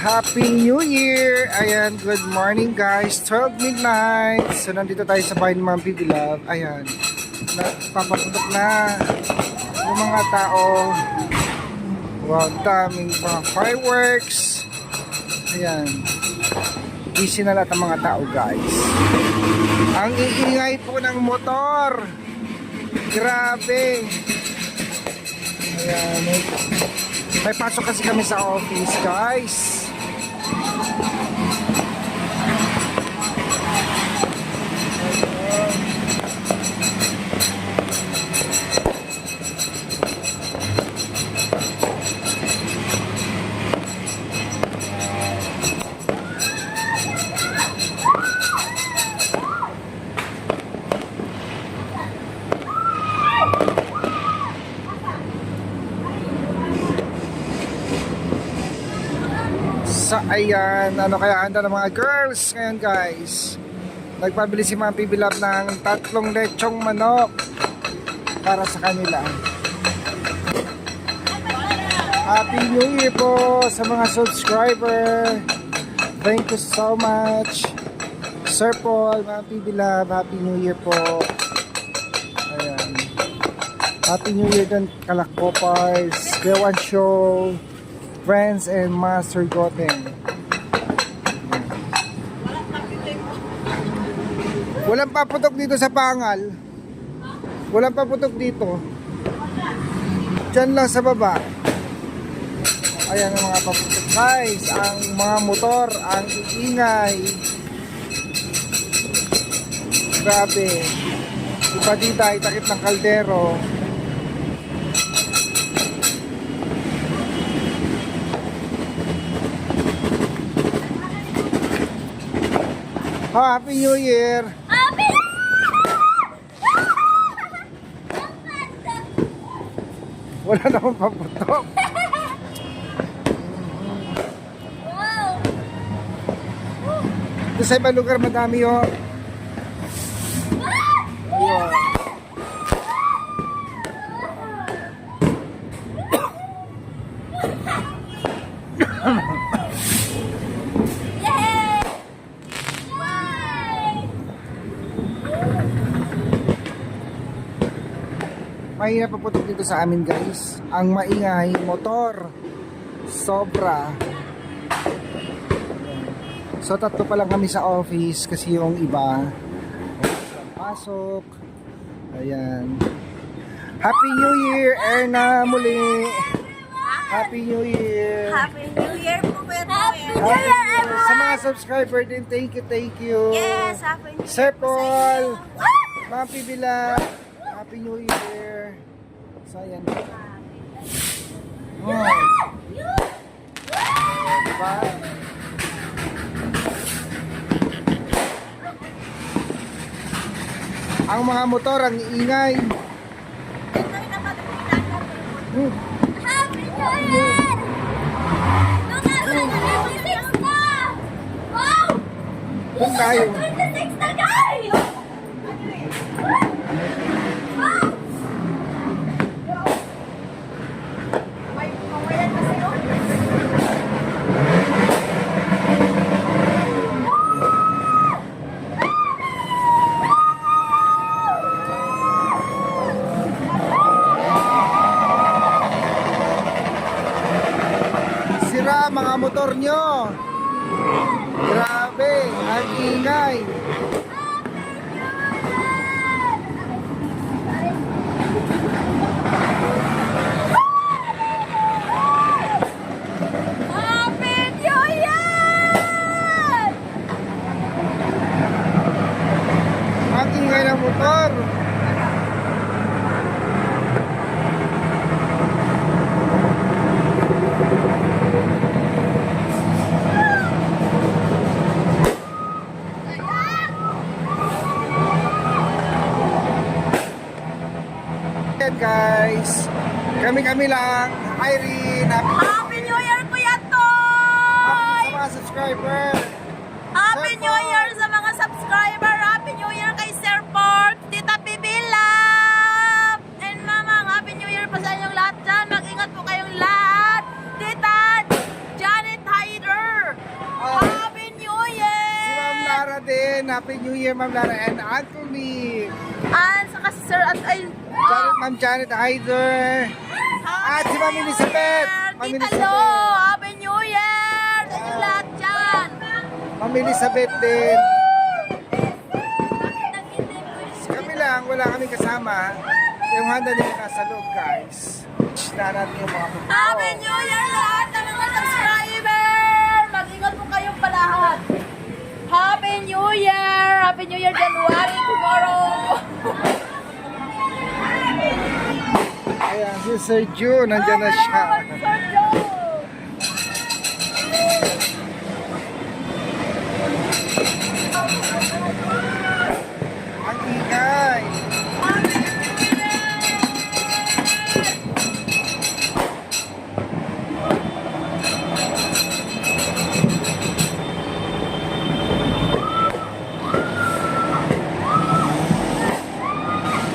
Happy New Year! Ayan, good morning guys. 12 midnight. So, nandito tayo sa bahay ng mga Bibilab. Ayan, nagpapaputok na yung mga tao. Wow, daming mga fireworks. Ayan, busy na lahat ng mga tao guys. Ang iingay po ng motor. Grabe. Ayan, may pasok kasi kami sa office guys. Ayan, ano kaya handa ng mga girls ngayon guys. Nagpabili si Ma'am Bibilab ng 3 lechong manok para sa kanila. Happy New Year po sa mga subscriber. Thank you so much Sir Paul, Ma'am Bibilab. Happy New Year po. Ayan, Happy New Year din Kalakopars, Dewan Show, Friends and Master Goteng. Walang paputok dito sa Pangal. Walang paputok dito. Diyan lang sa baba. Ayan ang mga paputok guys. Ang mga motor, ang iingay. Grabe. Iba dito ay takip ng kaldero. Happy New Year! Happy New Year! Wala namang paputok. Wow! Ito sa ibang lugar madami yun. Ayun. Yay! Mahina paputok dito sa amin guys. Ang maingay, motor. Sobra. So 3 pa lang kami sa office kasi yung iba pasok. Ayan. Happy New Year, Erna muli. Happy New Year. Happy New Year po, Kuya Toy. Happy New Happy Year, New Year. Sa everyone! mga subscriber din, thank you. Yes, Happy New Year Sir po sa Paul, inyo. Ma'am Bibilab, Happy New Year. So ayan. Oh. Diba? Ang mga motor, ang ingay. Happy New Year! 2026 na! Wow! Kung tayo. 2026 na, guys! Wow! Sira mga motor nyo. Grabe, ang ingay. Happy New Year! Ang ingay ng motor. Ayan guys, kami lang. Irene, Happy New Year, Kuya Toy! sa mga subscriber. Happy New Year sa mga subscriber! Happy New Year kay Sir Pork, Tita Bibilab, and Mama, Happy New Year pa sa inyong lahat dyan. Mag-ingat po kayong lahat. Tita Janet Hyder, natin. Happy New Year, Ma'am Lara and Anthony. Saka si Sir at ay... Janet, Ma'am Janet Heider. At si Ma'am Elizabeth. Ma'am Tita Lo, Elizabeth. Happy New Year! Sa inyo lahat dyan. Ma'am Elizabeth din. Kami lang, wala kami kasama. Yung handa nila nasa loob, guys. Na natin yung mga pagkakas. Happy New Year lahat ng mga subscriber! Mag-ingat po kayong palahat. Happy New Year! Happy New Year January tomorrow! Ayan, si Sir Ju, nandyan na siya. Sir Joe! Ang ingay.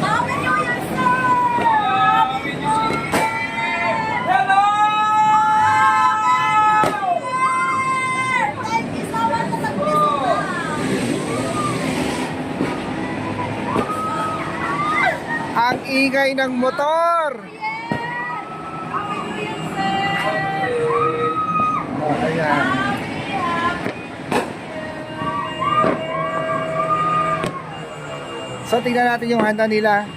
Happy New Year, sir! Happy New Year! Hello! Thank you so much sa Ang ingay ng motor. Happy New Year, sir! Oh, ayan. So, tingnan natin yung handa nila.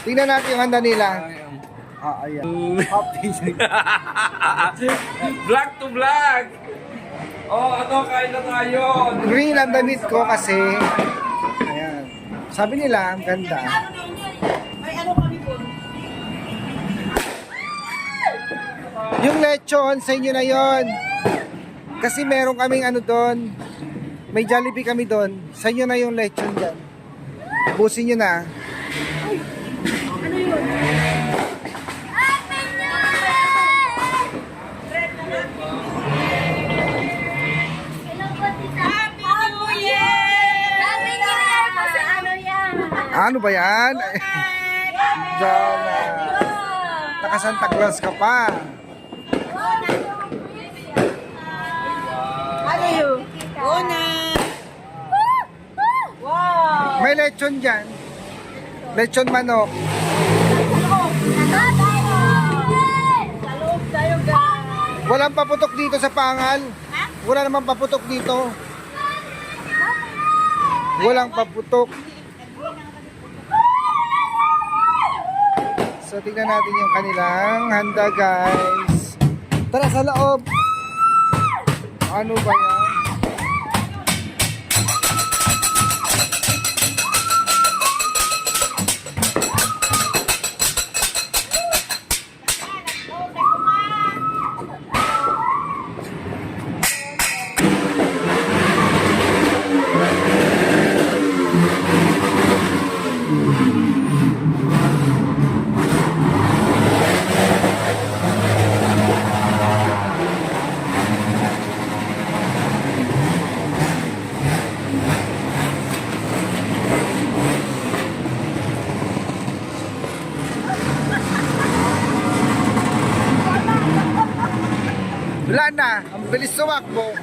Tingnan natin yung handa nila. Ah, ayan. Vlog to vlog! Oh, ano, kain na tayo! Green ang damit ko kasi. Ayan. Sabi nila, ang ganda. May ano kami po? Yung lechon, sa inyo na yon. Kasi meron kaming ano doon. May Jollibee kami doon. Sa inyo na yung lechon dyan. Busin nyo na. Happy New Year! Happy New Year po sa ano yan? Ano ba yan? Diyan na. Naka-Santa Claus ka pa. Ano yun? Una! Wow! May lechon dyan. Lechon manok. Salud tayo, guys! Walang paputok dito sa pangal. Wala namang paputok dito. Walang paputok. So, tingnan natin yung kanilang handa, guys. Tara sa loob. Ano ba yan? Wala na. Ang bilis sumakbo.